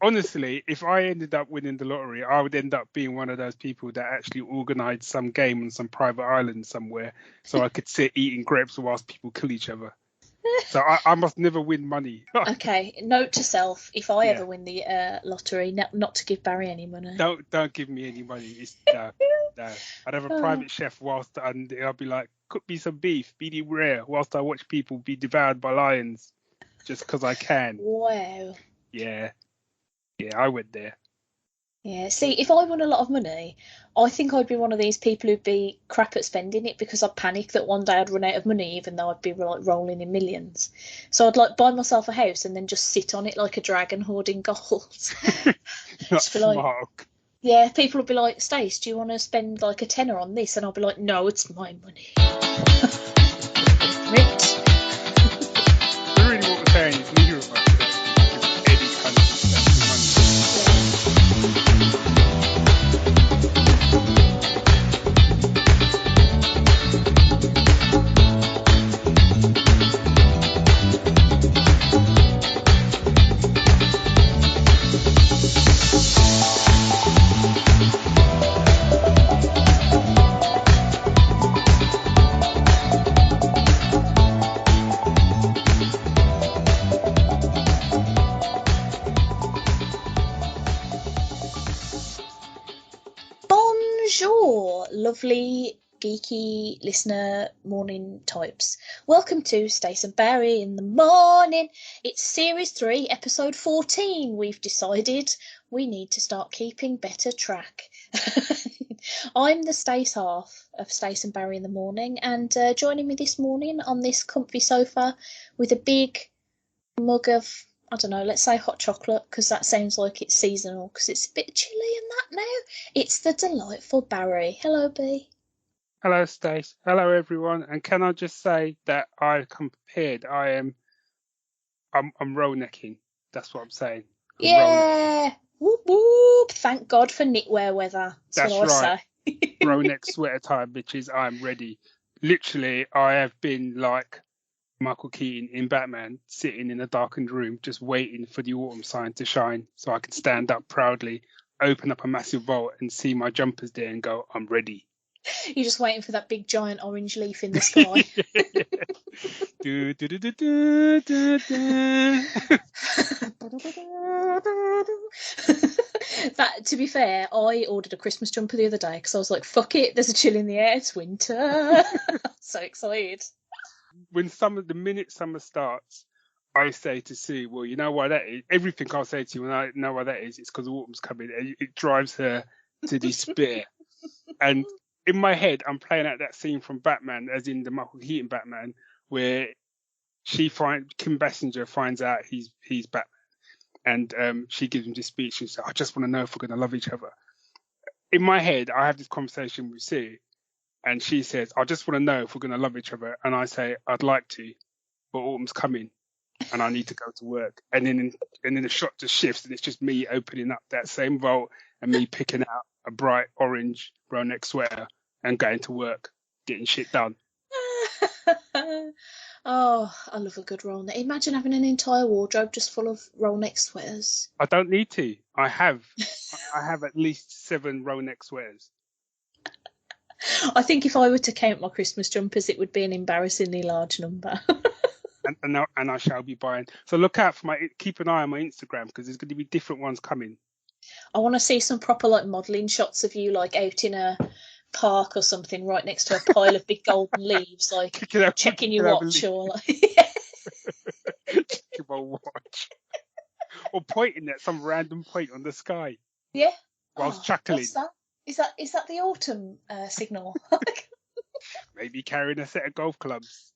honestly, if I ended up winning the lottery, I would end up being one of those people that actually organised some game on some private island somewhere, so I could sit eating grapes whilst people kill each other. So I must never win money. Okay, note to self: if I Yeah. ever win the lottery, not to give Barry any money. Don't give me any money. It's no. I'd have a private chef and I'll be like, cook me some beef, medium rare, whilst I watch people be devoured by lions, just because I can. Wow. Yeah, I went there. Yeah, see, if I won a lot of money, I think I'd be one of these people who'd be crap at spending it because I'd panic that one day I'd run out of money, even though I'd be like rolling in millions. So I'd like buy myself a house and then just sit on it like a dragon hoarding gold. Not Just be like, smart. yeah, people would be like, Stace, do you want to spend like a tenner on this? And I'll be like, no, it's my money. Ripped. So really what we're saying is neither of us is any kind of expensive money. Bonjour, lovely geeky listener morning types. Welcome to Stace and Barry in the morning. It's series 3, episode 14. We've decided we need to start keeping better track. I'm the Stace half of Stace and Barry in the morning, and joining me this morning on this comfy sofa with a big mug of, I don't know, let's say hot chocolate, because that sounds like it's seasonal, because it's a bit chilly and that now. It's the delightful Barry. Hello, B. Hello, Stace. Hello, everyone. And can I just say that I come prepared? I'm roll necking. That's what I'm saying. Yeah. Whoop whoop. Thank God for knitwear weather. That's what I right. say. Roll neck sweater time, bitches. I'm ready. Literally, I have been like Michael Keaton in Batman, sitting in a darkened room, just waiting for the autumn sign to shine so I can stand up proudly, open up a massive vault and see my jumpers there and go, I'm ready. You're just waiting for that big giant orange leaf in the sky. do, do, do, do, do, do, do. That, to be fair, I ordered a Christmas jumper the other day because I was like, fuck it, there's a chill in the air, it's winter. So excited. When the minute summer starts, I say to Sue, well, you know why that is? Everything I'll say to you when I know why that is, it's because autumn's coming. And it drives her to despair. And in my head, I'm playing out that scene from Batman, as in the Michael Keaton Batman, where Kim Basinger finds out he's Batman. And she gives him this speech. She says, I just want to know if we're going to love each other. In my head, I have this conversation with Sue. And she says, I just want to know if we're going to love each other. And I say, I'd like to, but autumn's coming and I need to go to work. And then the shot just shifts and it's just me opening up that same vault and me picking out a bright orange roll neck sweater and going to work, getting shit done. Oh, I love a good roll neck. Imagine having an entire wardrobe just full of roll neck sweaters. I don't need to. I have at least 7 roll neck sweaters. I think if I were to count my Christmas jumpers, it would be an embarrassingly large number. and I shall be buying. So look out for keep an eye on my Instagram because there's going to be different ones coming. I want to see some proper like modelling shots of you like out in a park or something right next to a pile of big golden leaves, like checking your watch or like checking my watch. Or pointing at some random point on the sky. Yeah. Whilst chuckling. What's that? Is that the autumn signal? Maybe carrying a set of golf clubs.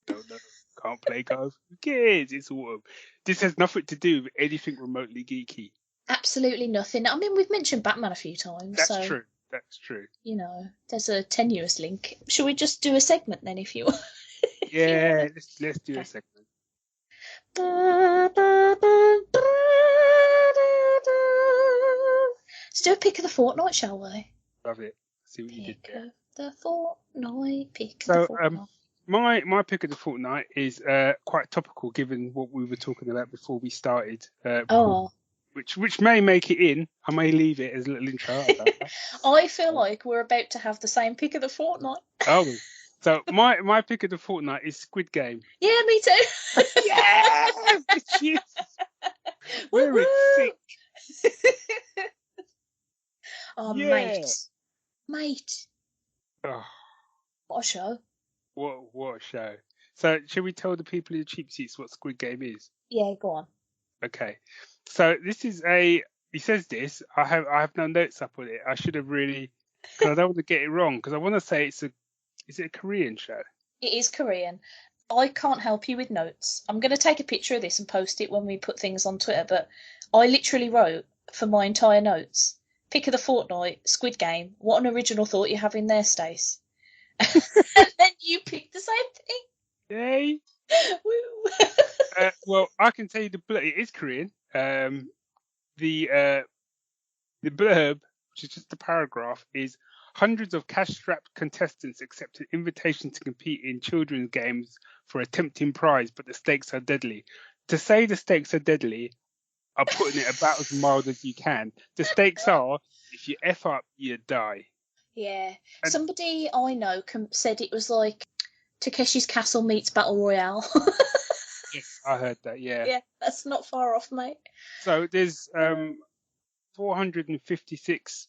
Don't know. Can't play golf. Who cares? It's autumn. This has nothing to do with anything remotely geeky. Absolutely nothing. I mean, we've mentioned Batman a few times. That's true. That's true. You know, there's a tenuous link. Shall we just do a segment then, if you want? Yeah, let's do a segment. Let's do a pick of the fortnight, shall we? Love it. See what you did there. The fortnight pick. So, my pick of the fortnight is quite topical, given what we were talking about before we started. which may make it in. I may leave it as a little intro. I don't know. I feel like we're about to have the same pick of the fortnight. Oh, so my pick of the fortnight is Squid Game. Yeah, me too. Yes, bitches. We're in sync. Oh, Yeah. mate, Oh, what a show. what a show. So, shall we tell the people in the cheap seats what Squid Game is? Yeah, go on. Okay. So this is a. He says this. I have no notes up on it. I should have really, because I don't want to get it wrong. Because I want to say it's a. Is it a Korean show? It is Korean. I can't help you with notes. I'm going to take a picture of this and post it when we put things on Twitter, but I literally wrote for my entire notes, pick of the fortnight, Squid Game. What an original thought you have in there, Stace. And then you picked the same thing. Yay! Woo. Well, I can tell you it is Korean. The blurb, which is just a paragraph, is hundreds of cash-strapped contestants accept an invitation to compete in children's games for a tempting prize, but the stakes are deadly. To say the stakes are deadly are putting it about as mild as you can. The stakes are, if you F up, you die. Yeah. And- Somebody I know said it was like Takeshi's Castle meets Battle Royale. Yes, I heard that, yeah. Yeah, that's not far off, mate. So there's 456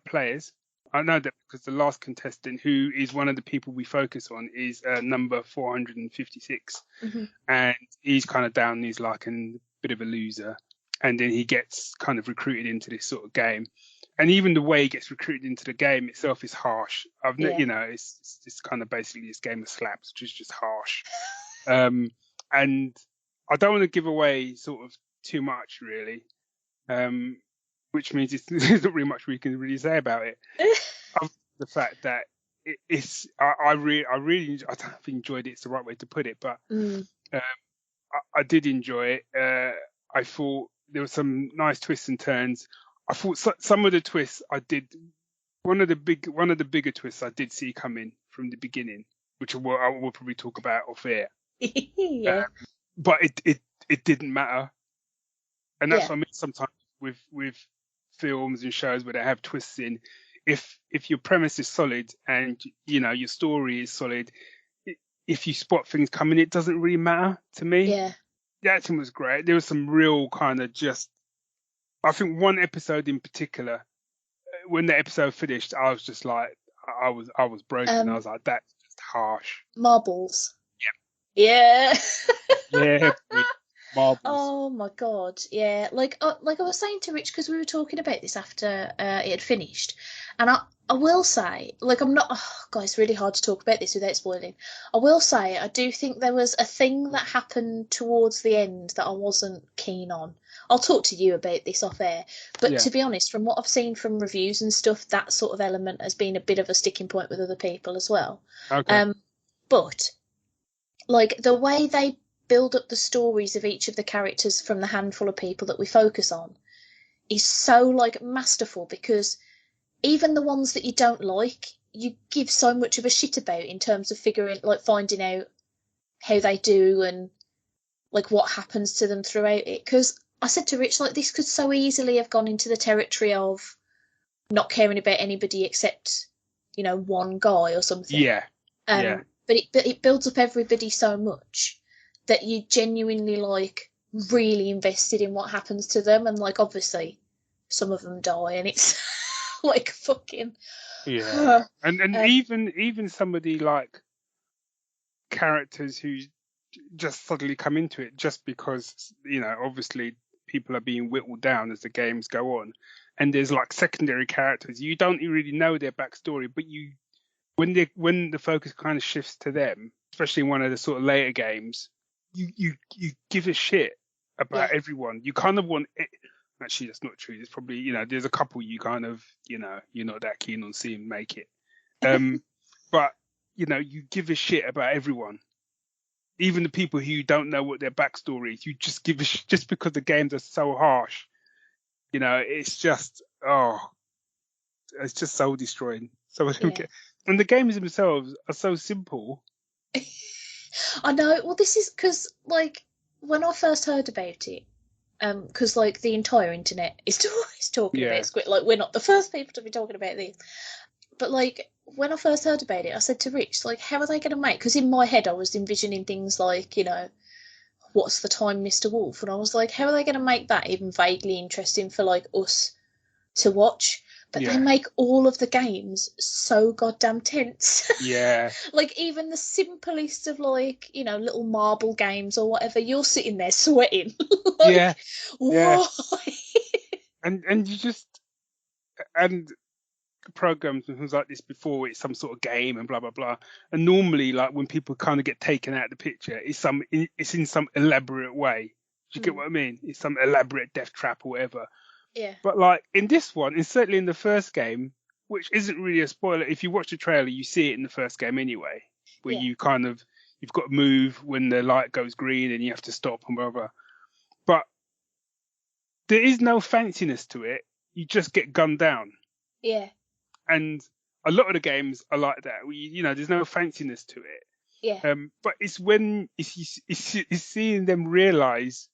players. I know that because the last contestant, who is one of the people we focus on, is number 456. Mm-hmm. And he's kind of down, he's like a bit of a loser. And then he gets kind of recruited into this sort of game. And even the way he gets recruited into the game itself is harsh. You know, it's kind of basically this game of slaps, which is just harsh. And I don't want to give away sort of too much, really. Which means there's not really much we can really say about it. The fact that I really I don't know if enjoyed it. It's the right way to put it, but I did enjoy it. I thought there were some nice twists and turns. I thought some of the twists I did. One of the bigger twists I did see coming from the beginning, which I will probably talk about off air. Yeah. But it didn't matter, and that's what I mean sometimes with films and shows where they have twists in. If your premise is solid and you know your story is solid, if you spot things coming, it doesn't really matter to me. Yeah. The acting was great. There was some real kind of I think one episode in particular, when the episode finished, I was just like, I was broken. I was like, that's just harsh. Marbles. Yeah. Yeah. Yeah. Marbles. Oh my god, yeah. Like I was saying to Rich, because we were talking about this after it had finished, and I will say, like, I'm not. Oh, God, it's really hard to talk about this without spoiling. I will say, I do think there was a thing that happened towards the end that I wasn't keen on. I'll talk to you about this off air, but to be honest, from what I've seen from reviews and stuff, that sort of element has been a bit of a sticking point with other people as well. Okay. But like the way they build up the stories of each of the characters from the handful of people that we focus on is so like masterful, because even the ones that you don't like, you give so much of a shit about in terms of finding out how they do and like what happens to them throughout it. Because I said to Rich, like, this could so easily have gone into the territory of not caring about anybody except, you know, one guy or something. Yeah. But it builds up everybody so much that you genuinely like really invested in what happens to them, and like obviously some of them die, and it's like fucking and even somebody like characters who just suddenly come into it just because, you know, obviously people are being whittled down as the games go on, and there's like secondary characters you don't really know their backstory, but when the focus kind of shifts to them, especially in one of the sort of later games, you give a shit about everyone. You kind of want it. Actually, that's not true. There's probably, you know, there's a couple you kind of, you know, you're not that keen on seeing make it. But, you know, you give a shit about everyone. Even the people who you don't know what their backstory is, you just give a shit just because the games are so harsh. You know, it's just, it's just soul destroying. And the games themselves are so simple. I know. Well, this is because, like, when I first heard about it, because like the entire internet is talking about Yeah. Squid. Like we're not the first people to be talking about this. But like when I first heard about it, I said to Rich, like, how are they going to make? Because in my head I was envisioning things like, you know, what's the time, Mr. Wolf, and I was like, how are they going to make that even vaguely interesting for like us to watch? But they Yeah. make all of the games so goddamn tense. Yeah. Like even the simplest of like, you know, little marble games or whatever, you're sitting there sweating. Yeah. Like, Yeah. why? And you just and programs and things like this before it's some sort of game and blah blah blah. And normally, like when people kind of get taken out of the picture, it's in some elaborate way. Do you get what I mean? It's some elaborate death trap or whatever. Yeah, But like in this one, and certainly in the first game, which isn't really a spoiler. If you watch the trailer, you see it in the first game anyway, where yeah, you kind of you've got to move when the light goes green and you have to stop and blah blah. But there is no fanciness to it. You just get gunned down. yeah, And a lot of the games are like that. You know, there's no fanciness to it. yeah. But it's when it's seeing them realize,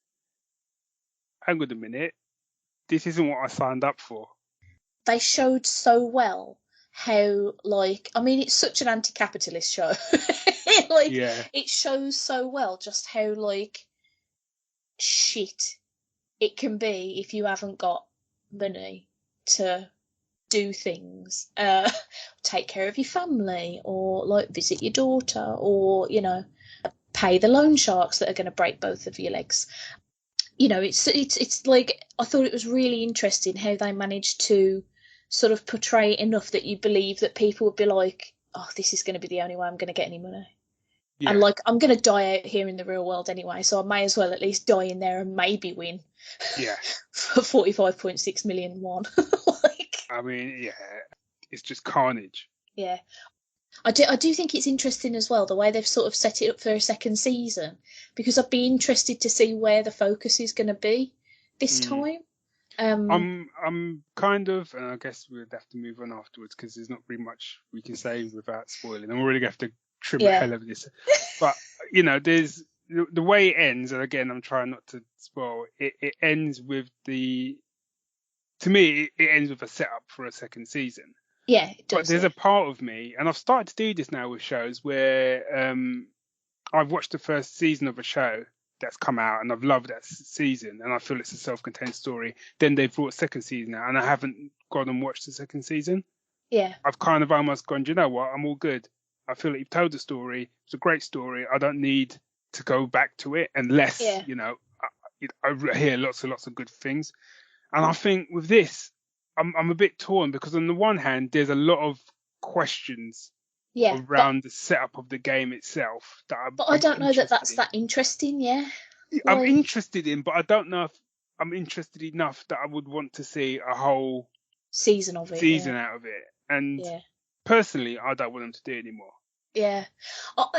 hang on a minute, this isn't what I signed up for. They showed so well how, like, I mean, it's such an anti-capitalist show. Like, Yeah, it shows so well just how, like, shit it can be if you haven't got money to do things. Take care of your family, or, like, visit your daughter, or, you know, pay the loan sharks that are going to break both of your legs. You know, it's like I thought it was really interesting how they managed to sort of portray it enough that you believe that people would be like, oh, this is going to be the only way I'm going to get any money. And yeah, like, I'm going to die out here in the real world anyway, so I may as well at least die in there and maybe win yeah. for 45.6 million won. Like, I mean, yeah, it's just carnage. yeah. I do think it's interesting as well the way they've sort of set it up for a second season, because I'd be interested to see where the focus is going to be this Mm. time. I'm kind of, and I guess we'd have to move on afterwards because there's not really much we can say without spoiling. I'm really gonna have to trim a Yeah. hell of this. But you know, there's the way it ends, and again, I'm trying not to spoil. It ends with to me, it ends with a setup for a second season. Yeah, it But does. there's Yeah. a part of me, and I've started to do this now with shows where I've watched the first season of a show that's come out and I've loved that season and I feel it's a self-contained story. Then they've brought a second season out and I haven't gone and watched the second season. Yeah. I've kind of almost gone, do you know what? I'm all good. I feel like you've told the story. It's a great story. I don't need to go back to it unless, Yeah. you know, I hear lots and lots of good things. And I think with this, I'm a bit torn because on the one hand, there's a lot of questions Yeah. around the setup of the game itself that But I I'm don't know that interested that's in. that interesting. Yeah. I'm Like, interested in, but I don't know if I'm interested enough that I would want to see a whole season of it. season Yeah. out of it. And Yeah. personally, I don't want them to do it anymore. Yeah.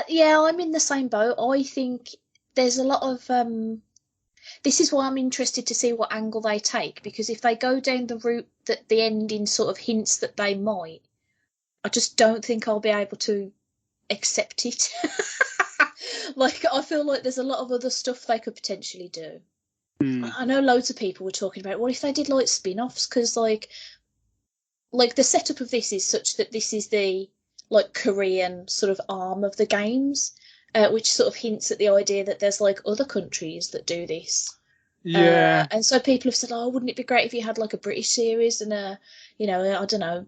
Yeah. I'm in the same boat. I think there's a lot of This is why I'm interested to see what angle they take, because if they go down the route that the ending sort of hints that they might, I just don't think I'll be able to accept it. Like, I feel like there's a lot of other stuff they could potentially do. Hmm. I know loads of people were talking about what if they did like spin-offs, because like the setup of this is such that this is the like Korean sort of arm of the games, which sort of hints at the idea that there's like other countries that do this. Yeah. And so people have said, oh, wouldn't it be great if you had like a British series and a, you know, I don't know,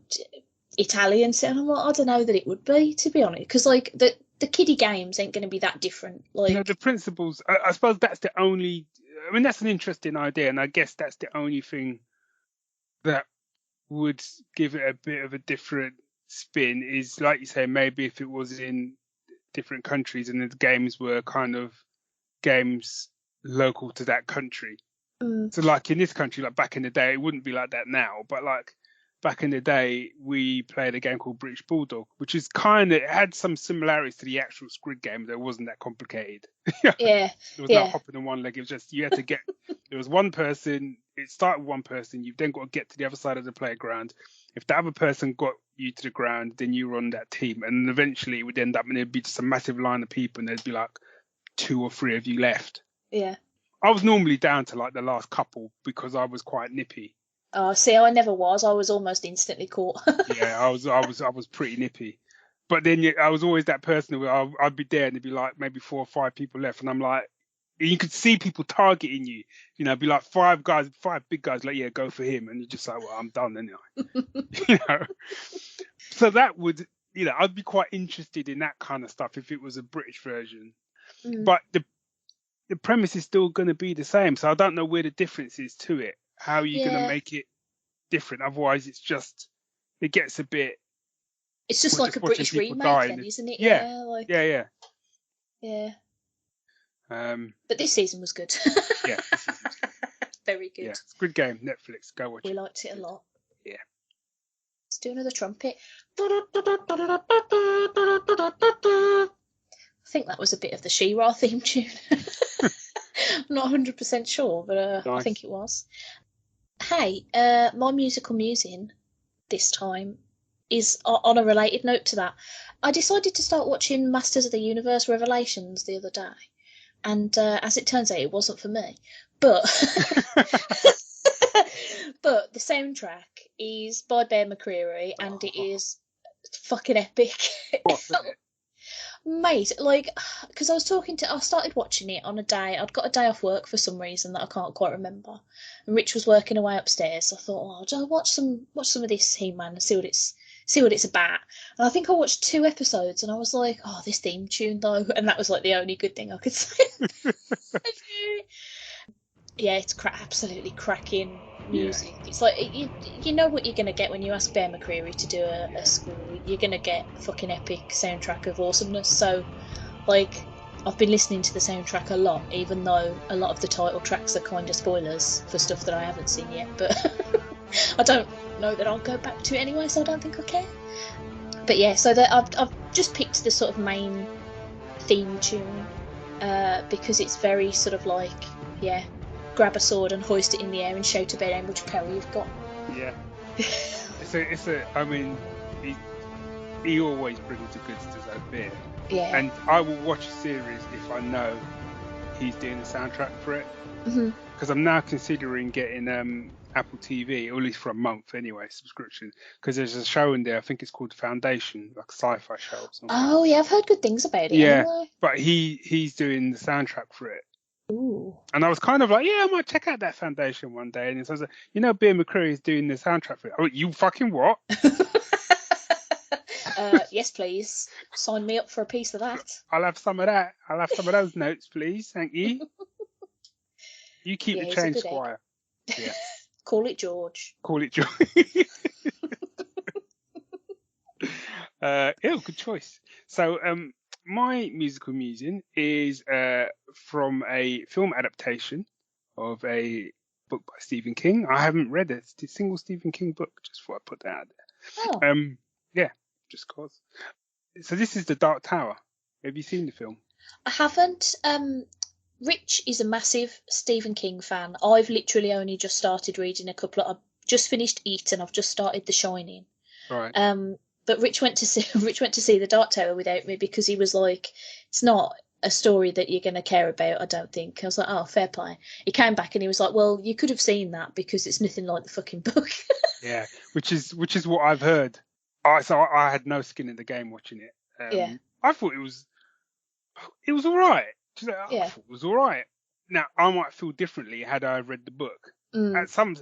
Italian series? And I'm like, I don't know that it would be, to be honest, because like the kiddie games ain't going to be that different. No, the Like, principles, I suppose that's the only, I mean, that's an interesting idea. And I guess that's the only thing that would give it a bit of a different spin is, like you say, maybe if it was in different countries and the games were kind of games local to that country. mm, So like in this country, like back in the day, it wouldn't be like that now, but like back in the day, we played a game called British Bulldog, which is kind of, it had some similarities to the actual Squid Game, but it wasn't that complicated. yeah, There was no yeah, hopping on one leg. It was just, you had to get, there was one person, it started with one person, you've then got to get to the other side of the playground. If the other person got you to the ground, then you were on that team. And eventually it would end up, and there'd be just a massive line of people, and there'd be like 2 or 3 of you left. yeah, I was normally down to like the last couple because I was quite nippy. Oh, see, I never was. I was almost instantly caught. Yeah, I was pretty nippy. But then I was always that person where I'd be there and there'd be like maybe 4 or 5 people left, and I'm like, you could see people targeting you. You know, it'd be like 5 big guys, like, yeah, go for him, and you're just like, well, I'm done anyway. You know. So that would, I'd be quite interested in that kind of stuff if it was a British version. But the premise is still going to be the same. So I don't know where the difference is to it. How are you going to make it different? Otherwise, it gets a bit. It's just like a British remake, then, isn't it? Yeah. But this season was good. Yeah, this season was good. Very good. Yeah, it's a good game. Netflix, go watch it. We liked it a lot. Yeah. Let's do another trumpet. I think that was a bit of the She-Ra theme tune. I'm not 100% sure, but nice. I think it was. Hey, my musical musing this time is on a related note to that. I decided to start watching Masters of the Universe Revelations the other day, and as it turns out, it wasn't for me. But but the soundtrack is by Bear McCreary, and it is fucking epic. Mate, like, because I started watching it on a day, I'd got a day off work for some reason that I can't quite remember, and Rich was working away upstairs, so I thought, I'll watch some of this He-Man and see what it's about. And I think I watched 2 episodes, and I was like, oh, this theme tune though, and that was like the only good thing I could say. Yeah, it's absolutely cracking music. Yeah. It's like, you know what you're going to get when you ask Bear McCreary to do a score. You're going to get a fucking epic soundtrack of awesomeness. So, like, I've been listening to the soundtrack a lot, even though a lot of the title tracks are kind of spoilers for stuff that I haven't seen yet. But I don't know that I'll go back to it anyway, so I don't think I care. But yeah, so I've just picked the sort of main theme tune because it's very sort of like, yeah, grab a sword and hoist it in the air and shout about how much power you've got. Yeah. I mean, he always brings the goods to that bit. Yeah. And I will watch a series if I know he's doing the soundtrack for it. Because I'm now considering getting Apple TV, or at least for a month anyway, subscription. Because there's a show in there, I think it's called Foundation, like a sci-fi show or something. Oh yeah, I've heard good things about it. Yeah, anyway. But he's doing the soundtrack for it. Ooh. And I was kind of like, yeah, I might check out that Foundation one day. And so I was like, Bear McCreary is doing the soundtrack for it. Oh, you fucking what? Yes, please. Sign me up for a piece of that. I'll have some of that. I'll have some of those notes, please. Thank you. You keep the change, Squire. Yeah. Call it George. Call it George. Good choice. So, my musical musing is from a film adaptation of a book by Stephen King. I haven't read a single Stephen King book, just thought I'd put that out there. Oh. Yeah, just cause. So this is The Dark Tower. Have you seen the film? I haven't. Rich is a massive Stephen King fan. I've literally only just started reading a couple of... I've just finished It and I've just started The Shining. Right. But Rich went to see The Dark Tower without me because he was like, it's not a story that you're going to care about, I don't think. I was like, oh, fair play. He came back and he was like, well, you could have seen that because it's nothing like the fucking book. Yeah, which is what I've heard. So I had no skin in the game watching it. Yeah. I thought it was all right. I thought it was all right. Now, I might feel differently had I read the book. At some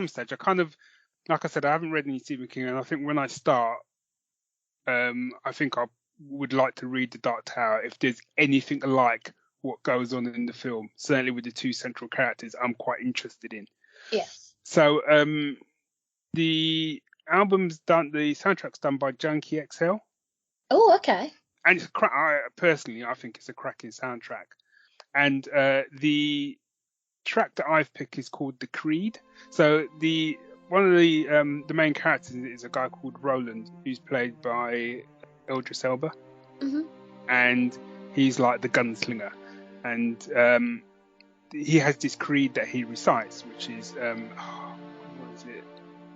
stage, I kind of, like I said, I haven't read any Stephen King, and I think when I start, I think I would like to read The Dark Tower if there's anything like what goes on in the film. Certainly with the 2 central characters, I'm quite interested in. Yeah. So the soundtrack's done by Junkie XL. Oh, okay. And it's personally, I think it's a cracking soundtrack. And the track that I've picked is called The Creed. So one of the main characters is a guy called Roland, who's played by Idris Elba. Mm-hmm. And he's like the gunslinger. And he has this creed that he recites, which is, what is it?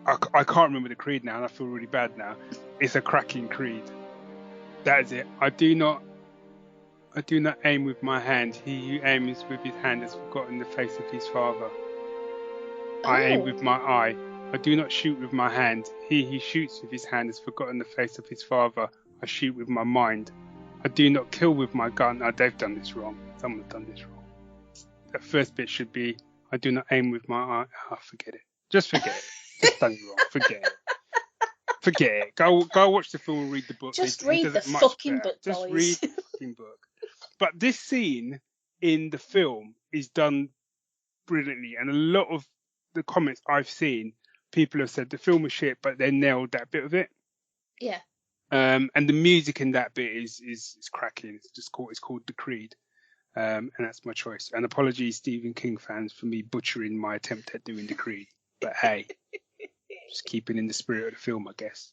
I can't remember the creed now, and I feel really bad now. It's a cracking creed. That is it. I do not I do not aim with my hand. He who aims with his hand has forgotten the face of his father. I aim with my eye. I do not shoot with my hand. He who shoots with his hand has forgotten the face of his father. I shoot with my mind. I do not kill with my gun. Oh, they've done this wrong. Someone's done this wrong. The first bit should be, I do not aim with my eye. Oh, forget it. Just forget it. Just done it wrong. Forget it. Forget it. Go watch the film and read the book. Just He read does the it much fucking better. book, Just guys. read the fucking book. But this scene in the film is done brilliantly, and a lot of the comments I've seen, people have said the film was shit, but they nailed that bit of it. Yeah. And the music in that bit is cracking. It's called The Creed. And that's my choice. And apologies, Stephen King fans, for me butchering my attempt at doing The Creed. But hey, just keeping in the spirit of the film, I guess.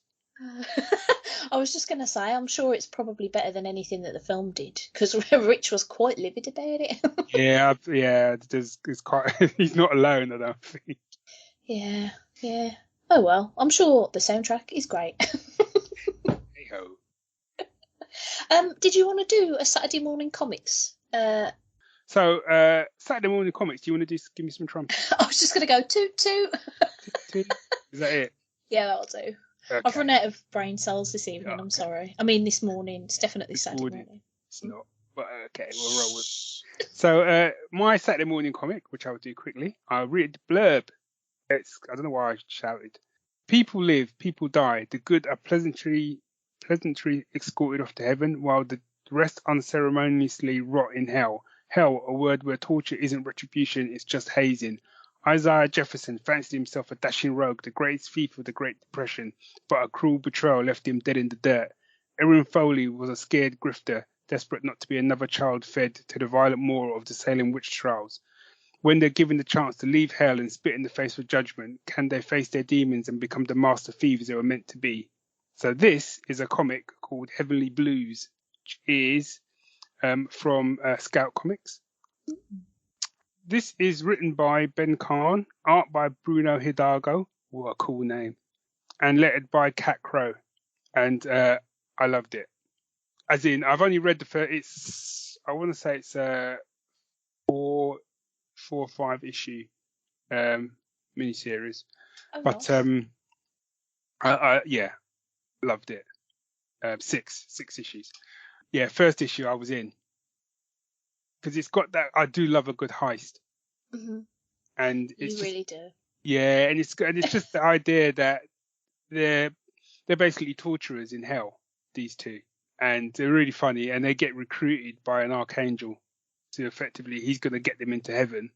I was just going to say, I'm sure it's probably better than anything that the film did, because Rich was quite livid about it. Yeah. There's quite. He's not alone, I don't think. Yeah. Oh well, I'm sure the soundtrack is great. Hey-ho. Did you want to do a Saturday morning comics? So Saturday morning comics. Do you want to give me some trumpets? I was just going to go toot toot. Is that it? Yeah, that'll do. Okay. I've run out of brain cells this evening. I'm sorry. I mean, this morning. It's definitely Saturday morning. It's not. But okay, we'll roll with it. So my Saturday morning comic, which I will do quickly, I'll read the blurb. I don't know why I shouted. People live, people die. The good are pleasantly escorted off to heaven, while the rest unceremoniously rot in hell. Hell, a word where torture isn't retribution, it's just hazing. Isaiah Jefferson fancied himself a dashing rogue, the greatest thief of the Great Depression, but a cruel betrayal left him dead in the dirt. Erin Foley was a scared grifter, desperate not to be another child fed to the violent maw of the Salem witch trials. When they're given the chance to leave hell and spit in the face of judgment, can they face their demons and become the master thieves they were meant to be? So this is a comic called Heavenly Blues, which is from Scout Comics. This is written by Ben Kahn, art by Bruno Hidalgo, what a cool name, and lettered by Cat Crow. And I loved it. As in, I've only read the first, I want to say it's 4 or 5 issue miniseries. Oh, But yeah, loved it. 6 issues. Yeah, first issue I was in. Because it's got that, I do love a good heist. Mm-hmm. And it's you really do. Yeah, and it's just the idea that they're basically torturers in hell, these two. And they're really funny, and they get recruited by an archangel to effectively, he's going to get them into heaven,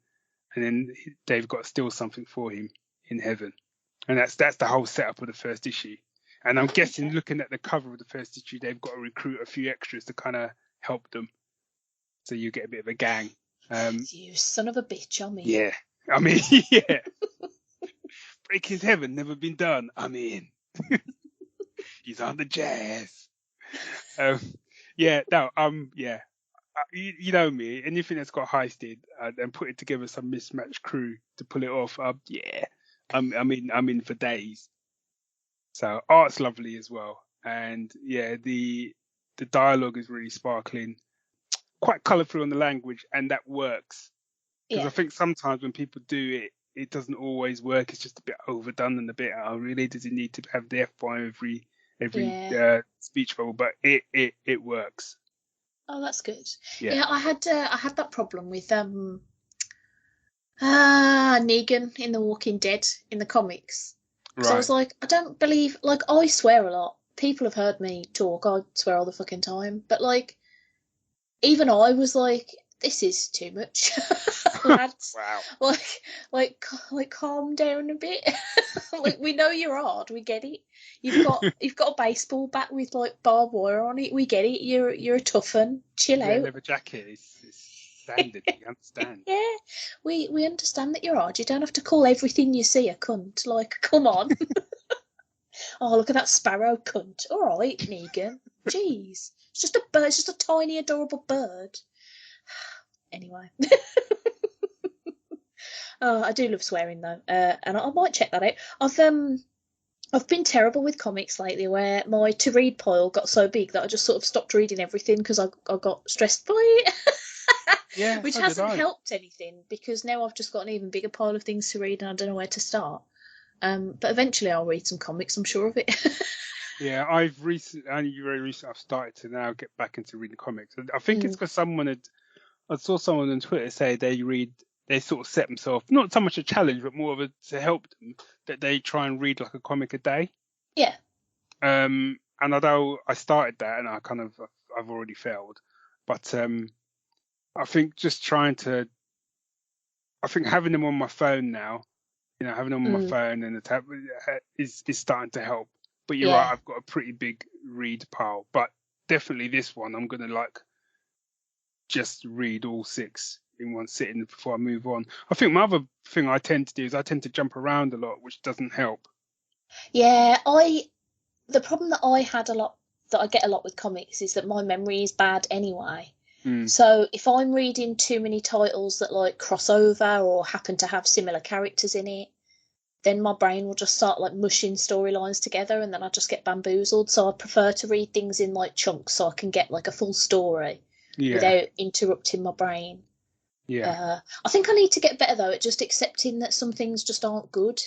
and then they've got to steal something for him in heaven. And that's the whole setup of the first issue. And I'm guessing, looking at the cover of the first issue, they've got to recruit a few extras to kind of help them. So you get a bit of a gang. You son of a bitch, I mean. Yeah. I mean, yeah. Breaking's heaven, never been done. I'm in. He's on the jazz. Yeah. You know me. Anything that's got heisted and putting together some mismatched crew to pull it off. Yeah. I'm in for days. So art's lovely as well, and yeah, the dialogue is really sparkling, quite colourful on the language, and that works. Because I think sometimes when people do it, it doesn't always work. It's just a bit overdone and a bit. Oh, really? Does it need to have the F-bomb every speech bubble? But it works. Oh, that's good. Yeah. I had that problem with Negan in The Walking Dead in the comics. Because I was like, I don't believe, like, I swear a lot. People have heard me talk. I swear all the fucking time. But like, even I was like, this is too much, lads. Wow. Like, calm down a bit. Like, we know you're hard. We get it. You've got a baseball bat with like barbed wire on it. We get it. You're a tough one. Chill out. Leather jacket is standard. You understand? Yeah, we understand that you're hard. You don't have to call everything you see a cunt. Like, come on. Oh, look at that sparrow cunt. All right, Negan. Jeez, it's just a bird. It's just a tiny, adorable bird. Anyway. I do love swearing though, and I might check that out. I've been terrible with comics lately, where my to read pile got so big that I just sort of stopped reading everything because I got stressed by it. Yeah, Which so did hasn't I. helped anything because now I've just got an even bigger pile of things to read and I don't know where to start. But eventually I'll read some comics, I'm sure of it. Yeah, I've recently, only very recently, I've started to now get back into reading comics. I think it's Mm, because I saw someone on Twitter say they sort of set themselves, not so much a challenge, but more of a, to help them, that they try and read like a comic a day. yeah, And although I started that and I've already failed, but, I think just I think having them on my phone now, having them on my mm, phone and the tab is starting to help. But you're right, yeah. I've got a pretty big read pile. But definitely this one, I'm gonna like just read all six in one sitting before I move on. I think my other thing I tend to do is I tend to jump around a lot, which doesn't help. Yeah, the problem that I had a lot that I get a lot with comics is that my memory is bad anyway. Mm, So if I'm reading too many titles that like cross over or happen to have similar characters in it, then my brain will just start like mushing storylines together and then I just get bamboozled. So I prefer to read things in like chunks so I can get like a full story yeah, without interrupting my brain. yeah. I think I need to get better though at just accepting that some things just aren't good.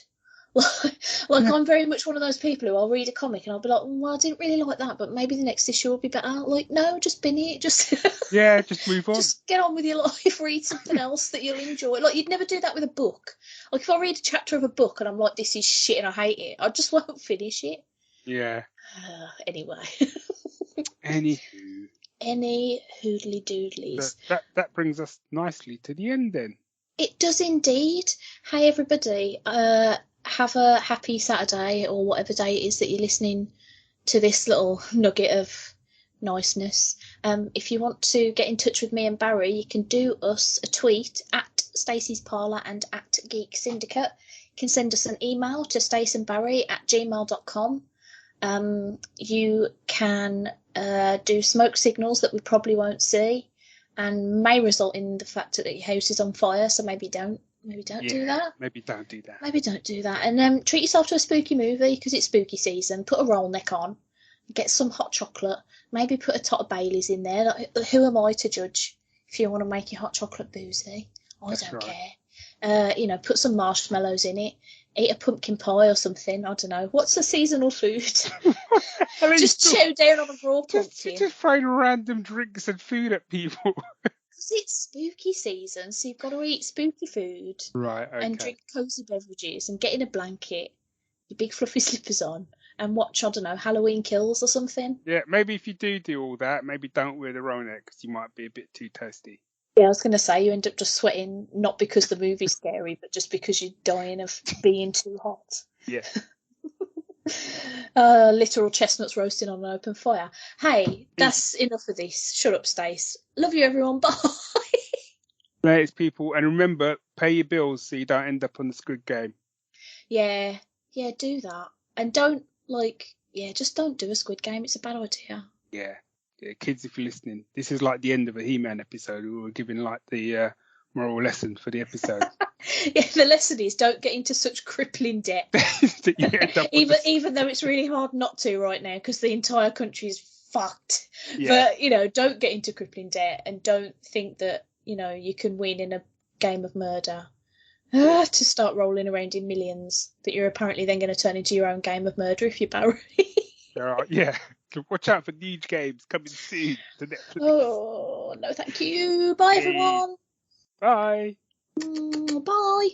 Like I'm very much one of those people who I'll read a comic and I'll be like, well, I didn't really like that, but maybe the next issue will be better. Like, no, just bin it, just Yeah, just move on. just get on with your life, read something else that you'll enjoy. Like you'd never do that with a book. Like if I read a chapter of a book and I'm like, this is shit and I hate it, I just won't finish it. Yeah. Anyway, Anywho, any hoodly that doodlies. that brings us nicely to the end then. It does indeed. Hey everybody, have a happy Saturday or whatever day it is that you're listening to this little nugget of niceness. If you want to get in touch with me and Barry, you can do us a tweet at Stacey's Parlour and at Geek Syndicate. You can send us an email to staceandbarry@gmail.com. You can do smoke signals that we probably won't see and may result in the fact that your house is on fire, so maybe don't. Maybe don't do Yeah, that. maybe don't do that. Maybe don't do that. And treat yourself to a spooky movie because it's spooky season. Put a roll neck on, get some hot chocolate, maybe put a tot of Baileys in there. Like, who am I to judge if you want to make your hot chocolate boozy? I That's don't right. care. Put some marshmallows in it. Eat a pumpkin pie or something. I don't know. What's a seasonal food? What the hell are you Just talking? chow down on a raw You're pumpkin. just throwing random drinks and food at people. Because it's spooky season, so you've got to eat spooky food Right. and Okay. drink cosy beverages and get in a blanket, your big fluffy slippers on, and watch, I don't know, Halloween Kills or something. Yeah. Maybe if you do all that, maybe don't wear the Roneck because you might be a bit too toasty. Yeah, I was going to say you end up just sweating, not because the movie's scary, but just because you're dying of being too hot. Yeah. Literal chestnuts roasting on an open fire. Hey, that's enough of this. Shut up, Stace. Love you, everyone. Bye. Latest people, and remember, pay your bills so you don't end up on the Squid Game. Yeah, yeah, do that. And don't, just don't do a Squid Game. It's a bad idea. Yeah. Yeah, kids, if you're listening, this is like the end of a He-Man episode. We were giving like the moral lesson for the episode. Yeah, the lesson is don't get into such crippling debt. That you end up on Even though it's really hard not to right now because the entire country is fucked. Yeah. But, don't get into crippling debt and don't think that, you can win in a game of murder. To start rolling around in millions that you're apparently then going to turn into your own game of murder if you Barry. Yeah. Watch out for Niche Games coming soon to Netflix. Oh, no thank you. Bye, everyone. Bye. Bye.